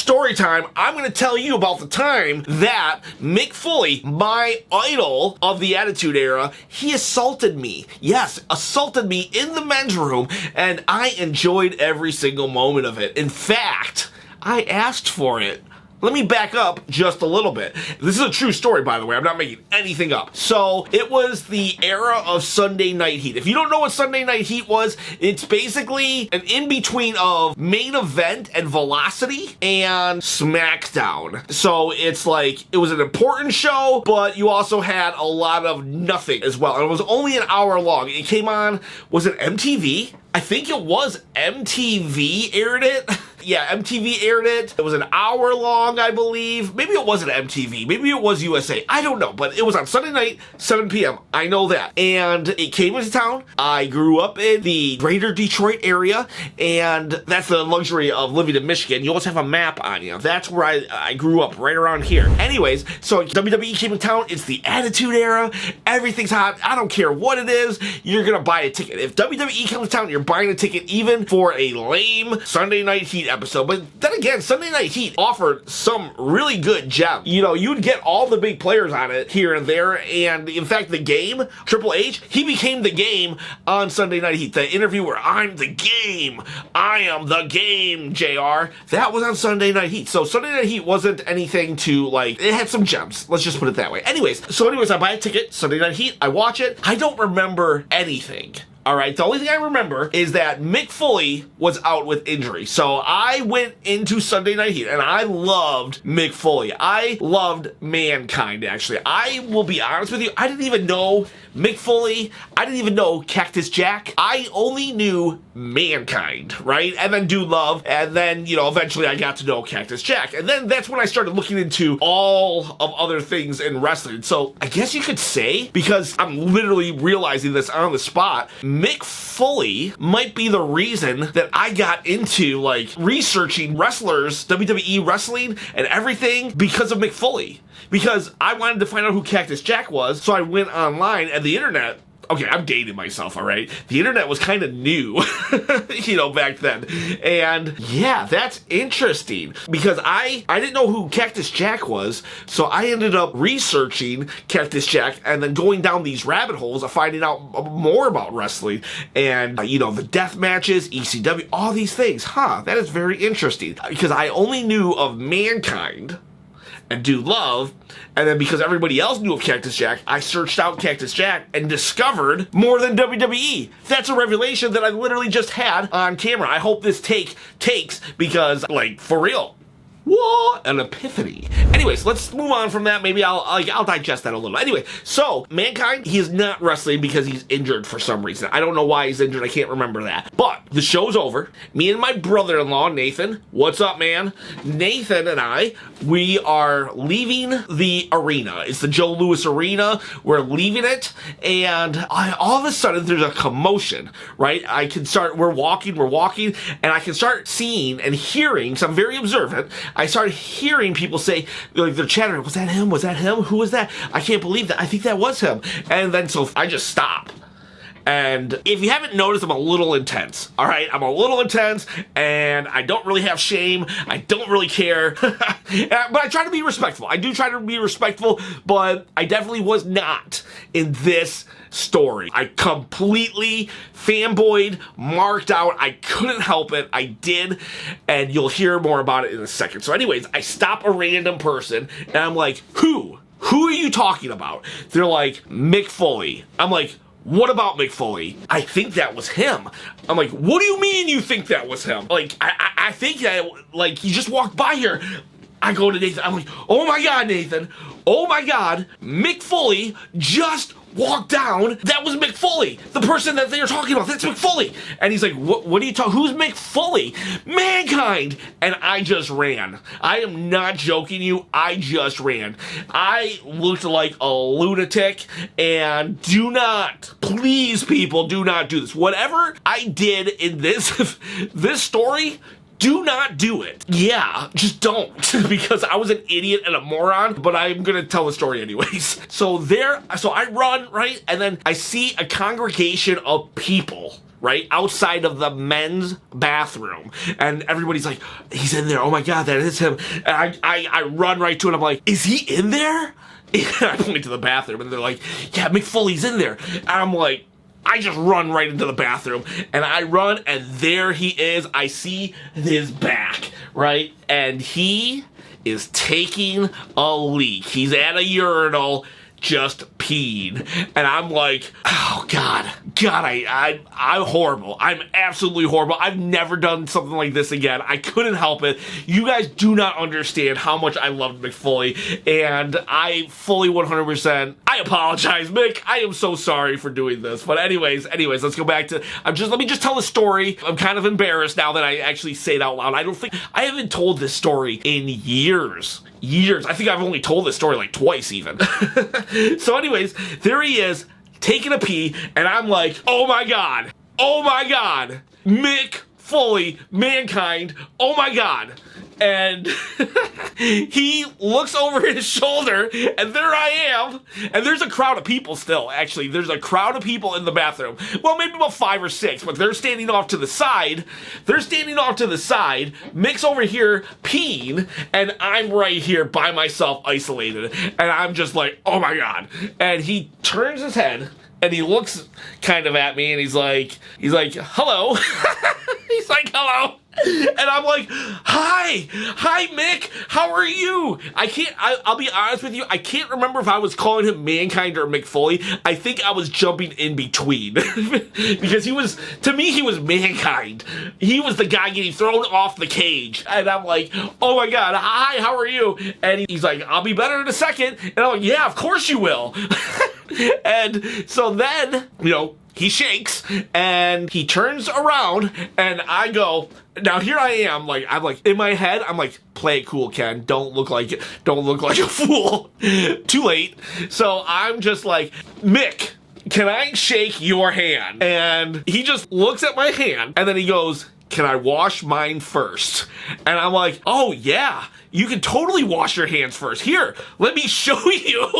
story time. I'm going to tell you about the time that Mick Foley, my idol of the Attitude Era, he assaulted me. Yes, assaulted me in the men's room, and I enjoyed every single moment of it. In fact, I asked for it. Let me back up just a little bit. This is a true story, by the way. I'm not making anything up. So, it was the era of Sunday Night Heat. If you don't know what Sunday Night Heat was, it's basically an in-between of Main Event and Velocity and SmackDown. So, it's like, it was an important show, but you also had a lot of nothing as well. And it was only an hour long. It came on, was it MTV? I think it was MTV aired it. Yeah, MTV aired it. It was an hour long, I believe. Maybe it wasn't MTV. Maybe it was USA. I don't know, but it was on Sunday night, 7 p.m. I know that. And it came into town. I grew up in the greater Detroit area, and that's the luxury of living in Michigan. You always have a map on you. That's where I grew up, right around here. Anyways, so WWE came in town. It's the Attitude Era. Everything's hot. I don't care what it is. You're going to buy a ticket. If WWE comes to town, you're buying a ticket even for a lame Sunday Night Heat episode. But then again, Sunday Night Heat offered some really good gems. You know, you'd get all the big players on it here and there, and in fact, the Game, Triple H, he became the Game on Sunday Night Heat. The interview where I'm the Game, I am the Game, JR, that was on Sunday Night Heat. So Sunday Night Heat wasn't anything to, like, it had some gems. Let's just put it that way. Anyways, I buy a ticket, Sunday Night Heat, I watch it. I don't remember anything. All right, the only thing I remember is that Mick Foley was out with injury. So I went into Sunday Night Heat, and I loved Mick Foley. I loved Mankind, actually. I will be honest with you, I didn't even know Mick Foley. I didn't even know Cactus Jack. I only knew Mankind, right? And then Dude Love, and then, you know, eventually I got to know Cactus Jack. And then that's when I started looking into all of other things in wrestling. So I guess you could say, because I'm literally realizing this on the spot, Mick Foley might be the reason that I got into, like, researching wrestlers, WWE wrestling, and everything because of Mick Foley. Because I wanted to find out who Cactus Jack was, so I went online, and the internet, okay, I'm dating myself, all right? The internet was kind of new, you know, back then. And yeah, that's interesting because I didn't know who Cactus Jack was, so I ended up researching Cactus Jack and then going down these rabbit holes of finding out more about wrestling and, you know, the death matches, ECW, all these things. That is very interesting because I only knew of Mankind and Dude Love, and then because everybody else knew of Cactus Jack, I searched out Cactus Jack and discovered more than WWE. That's a revelation that I literally just had on camera. I hope this takes because, like, for real. What an epiphany. Anyways, let's move on from that. Maybe I'll digest that a little. Anyway, so Mankind, he is not wrestling because he's injured for some reason. I don't know why he's injured. I can't remember that. But the show's over. Me and my brother-in-law, Nathan, what's up, man? Nathan and I, we are leaving the arena. It's the Joe Louis Arena. We're leaving it, and all of a sudden there's a commotion, right? We're walking, and I can start seeing and hearing, so I'm very observant. I started hearing people say, like, they're chattering, was that him? Was that him? Who was that? I can't believe that. I think that was him. And then so I just stop. And if you haven't noticed, I'm a little intense, all right? I'm a little intense, and I don't really have shame. I don't really care. But I try to be respectful. I do try to be respectful, but I definitely was not in this story. I completely fanboyed, marked out. I couldn't help it. I did, and you'll hear more about it in a second. So anyways, I stop a random person, and I'm like, who? Who are you talking about? They're like, Mick Foley. I'm like, what about Mick Foley? I think that was him. I'm like, what do you mean you think that was him? Like, I think that, like, he just walked by here. I go to Nathan. I'm like, oh my God, Nathan. Oh my God. Mick Foley just walked down. That was Mick Foley. The person that they're talking about. That's Mick Foley. And he's like, what are you talking? Who's Mick Foley? Mankind. And I just ran. I am not joking you. I just ran. I looked like a lunatic. And do not, please people, do not do this. Whatever I did in this story, do not do it. Yeah, just don't. Because I was an idiot and a moron, but I'm gonna tell the story anyways. So I run, right? And then I see a congregation of people, right? Outside of the men's bathroom. And everybody's like, he's in there. Oh my God, that is him. And I run right to it. I'm like, is he in there? And I point to the bathroom and they're like, yeah, Mick Foley's in there. And I'm like, I just run right into the bathroom, and I run, and there he is. I see his back, right? And he is taking a leak. He's at a urinal, just peed. And I'm like, oh God, I'm horrible. I'm absolutely horrible. I've never done something like this again. I couldn't help it. You guys do not understand how much I loved Mick Foley, and I fully 100%, I apologize, Mick. I am so sorry for doing this. But anyways, let's go back to, let me just tell the story. I'm kind of embarrassed now that I actually say it out loud. I haven't told this story in years. I think I've only told this story like twice even. So anyways, there he is, taking a pee, and I'm like, oh my God, Mick Foley, Mankind, oh my God. And he looks over his shoulder, and there I am, and there's a crowd of people still, actually. There's a crowd of people in the bathroom. Well, maybe about 5 or 6, but they're standing off to the side. Mick's over here peeing, and I'm right here by myself, isolated. And I'm just like, oh my God. And he turns his head, and he looks kind of at me, and he's like, hello. He's like, hello. And I'm like, hi Mick, how are you? I'll be honest with you, I can't remember if I was calling him Mankind or Mick Foley. I think I was jumping in between. Because to me, he was Mankind. He was the guy getting thrown off the cage. And I'm like, oh my God, hi, how are you? And he's like, I'll be better in a second. And I'm like, yeah, of course you will. And so then, he shakes, and he turns around, and I go, now here I am, I'm like, in my head, I'm like, play it cool, Ken, don't look like a fool. Too late. So I'm just like, Mick, can I shake your hand? And he just looks at my hand, and then he goes, can I wash mine first? And I'm like, oh yeah, you can totally wash your hands first. Here, let me show you.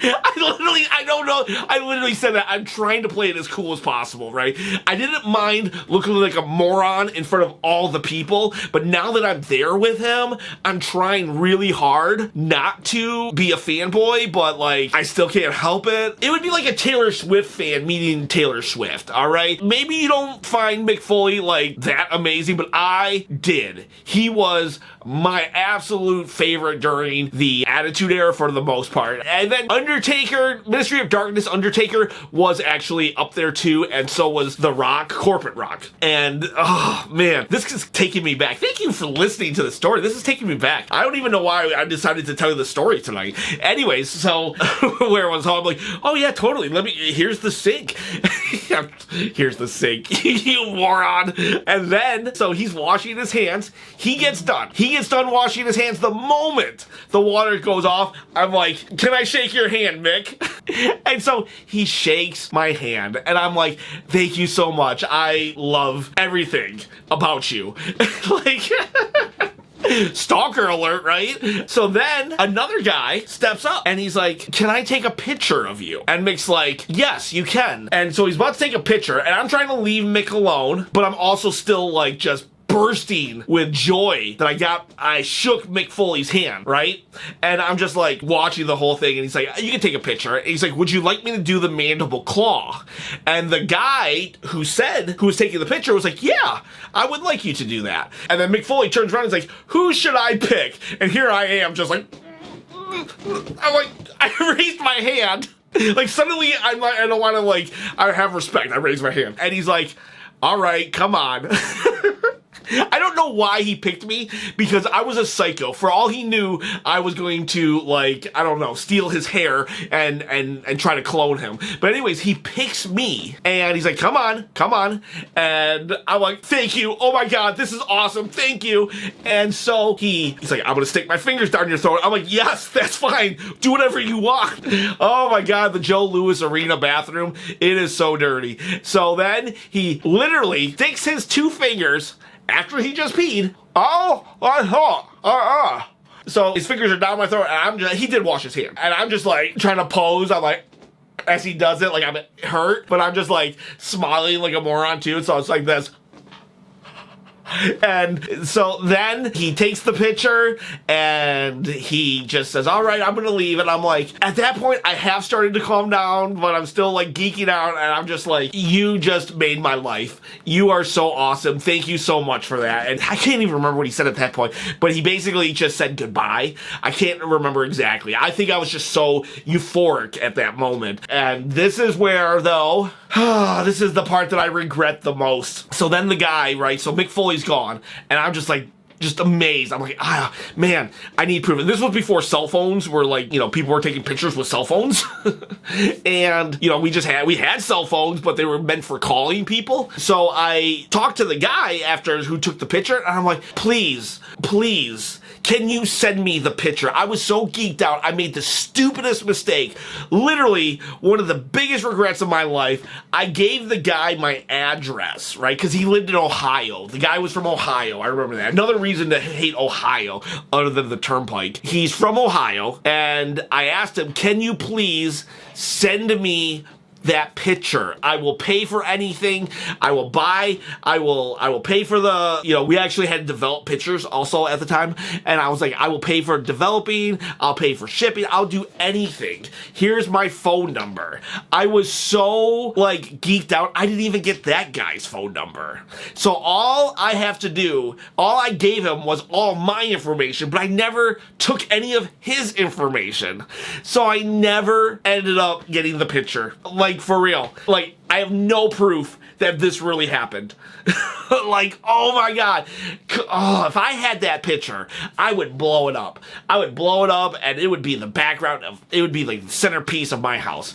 I literally said that. I'm trying to play it as cool as possible, right? I didn't mind looking like a moron in front of all the people, but now that I'm there with him, I'm trying really hard not to be a fanboy, but I still can't help it. It would be like a Taylor Swift fan meeting Taylor Swift, all right? Maybe you don't find Mick Foley that amazing, but I did. He was my absolute favorite during the Attitude Era for the most part. And then Undertaker, Ministry of Darkness Undertaker was actually up there too, and so was The Rock, Corporate Rock. And, oh man, this is taking me back. Thank you for listening to the story. This is taking me back. I don't even know why I decided to tell you the story tonight. Anyways, so where was home? I'm like, oh yeah, totally. Here's the sink. Here's the sink, you moron. And then, so he's washing his hands. He gets done washing his hands. The moment the water goes off, I'm like, can I shake your hand, Mick? And so he shakes my hand, and I'm like, thank you so much. I love everything about you. Stalker alert, right? So then another guy steps up and he's like, can I take a picture of you? And Mick's like, yes, you can. And so he's about to take a picture, and I'm trying to leave Mick alone, but I'm also still just bursting with joy that I shook Mick Foley's hand, right? And I'm just watching the whole thing, and he's like, you can take a picture. And he's like, would you like me to do the mandible claw? And the guy who was taking the picture was like, yeah, I would like you to do that. And then Mick Foley turns around and he's like, who should I pick? And here I am just I raised my hand. Suddenly I don't want to I have respect. I raise my hand. And he's like, all right, come on. I don't know why he picked me, because I was a psycho. For all he knew, I was going to, steal his hair and try to clone him. But anyways, he picks me, and he's like, come on. And I'm like, thank you. Oh my God, this is awesome. Thank you. And so he's like, I'm going to stick my fingers down your throat. I'm like, yes, that's fine. Do whatever you want. Oh my God, the Joe Louis Arena bathroom. It is so dirty. So then he literally sticks his 2 fingers after he just peed. So his fingers are down my throat, and he did wash his hand. And I'm just trying to pose. I'm like, as he does it, like I'm hurt, but I'm just like smiling like a moron too, so it's like this. And so then he takes the picture and he just says, all right, I'm gonna leave. And I'm like, at that point, I have started to calm down, but I'm still like geeking out. And I'm just like, you just made my life. You are so awesome. Thank you so much for that. And I can't even remember what he said at that point, but he basically just said goodbye. I can't remember exactly. I think I was just so euphoric at that moment. And this is where, though, this is the part that I regret the most. So then the guy, right, so Mick Foley's gone, and I'm just like, just amazed. I'm like, man, I need proof. And this was before cell phones were like, people were taking pictures with cell phones. And, we had cell phones, but they were meant for calling people. So I talked to the guy after who took the picture, and I'm like, please, can you send me the picture? I was so geeked out. I made the stupidest mistake. Literally, one of the biggest regrets of my life. I gave the guy my address, right? Because he lived in Ohio. The guy was from Ohio. I remember that. Another reason to hate Ohio, other than the turnpike. He's from Ohio, and I asked him, can you please send me that picture? I will pay for anything. I will pay for the, we actually had developed pictures also at the time. And I was like, I will pay for developing. I'll pay for shipping. I'll do anything. Here's my phone number. I was so like geeked out. I didn't even get that guy's phone number. So all I gave him was all my information, but I never took any of his information. So I never ended up getting the picture. Like, for real. Like, I have no proof that this really happened. Like, oh my God. Oh, if I had that picture, I would blow it up. And it would be the background it would be like the centerpiece of my house.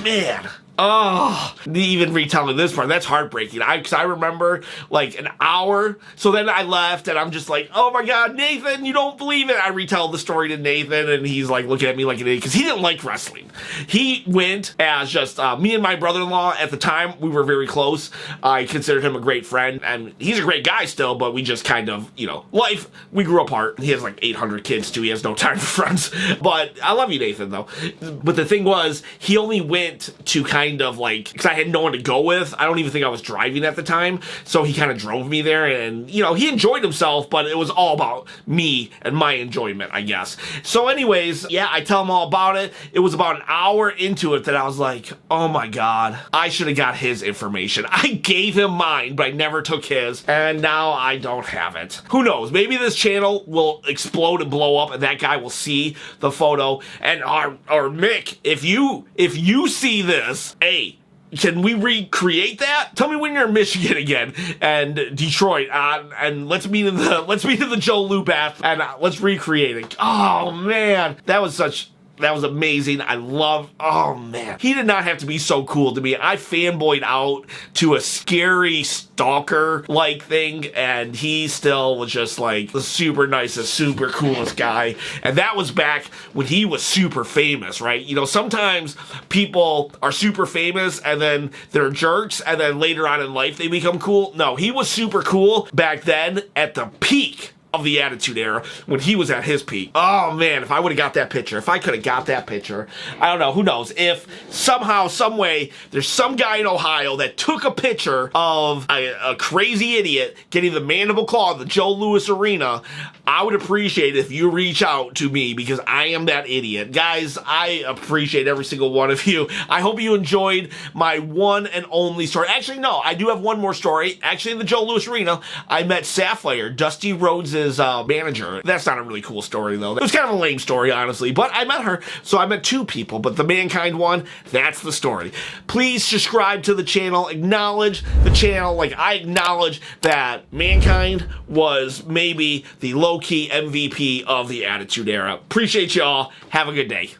Man. Oh, even retelling this part, that's heartbreaking. Because I remember like an hour. So then I left and I'm just like, oh my God, Nathan, you don't believe it. I retell the story to Nathan and he's like looking at me like an idiot because he didn't like wrestling. He went as just me and my brother-in-law at the time. We were very close. I considered him a great friend and he's a great guy still, but we just kind of, life, we grew apart. He has like 800 kids too. He has no time for friends. But I love you, Nathan, though. But the thing was, he only went to kind of like, because I had no one to go with. I don't even think I was driving at the time. So he kind of drove me there and, he enjoyed himself, but it was all about me and my enjoyment, I guess. So anyways, yeah, I tell him all about it. It was about an hour into it that I was like, oh my God, I should have got his information. I gave him mine, but I never took his. And now I don't have it. Who knows? Maybe this channel will explode and blow up and that guy will see the photo. And or Mick, if you see this, hey, can we recreate that? Tell me when you're in Michigan again and Detroit, and let's meet in the Joe Lou bath and let's recreate it. Oh man, that was amazing. Oh man. He did not have to be so cool to me. I fanboyed out to a scary stalker-like thing, and he still was just like the super nicest, super coolest guy. And that was back when he was super famous, right? Sometimes people are super famous and then they're jerks, and then later on in life they become cool. No, he was super cool back then at the peak of the Attitude Era when he was at his peak. Oh man, if I would have got that picture, if I could have got that picture, I don't know, who knows, if somehow, some way, there's some guy in Ohio that took a picture of a crazy idiot getting the mandible claw at the Joe Louis Arena, I would appreciate it if you reach out to me because I am that idiot. Guys, I appreciate every single one of you. I hope you enjoyed my one and only story. Actually, no, I do have one more story. Actually, in the Joe Louis Arena, I met Sapphire, Dusty Rhodes' manager. That's not a really cool story, though. It was kind of a lame story, honestly, but I met her, so I met two people, but the Mankind one, that's the story. Please subscribe to the channel, acknowledge the channel, like I acknowledge that Mankind was maybe the low-key MVP of the Attitude Era. Appreciate y'all. Have a good day.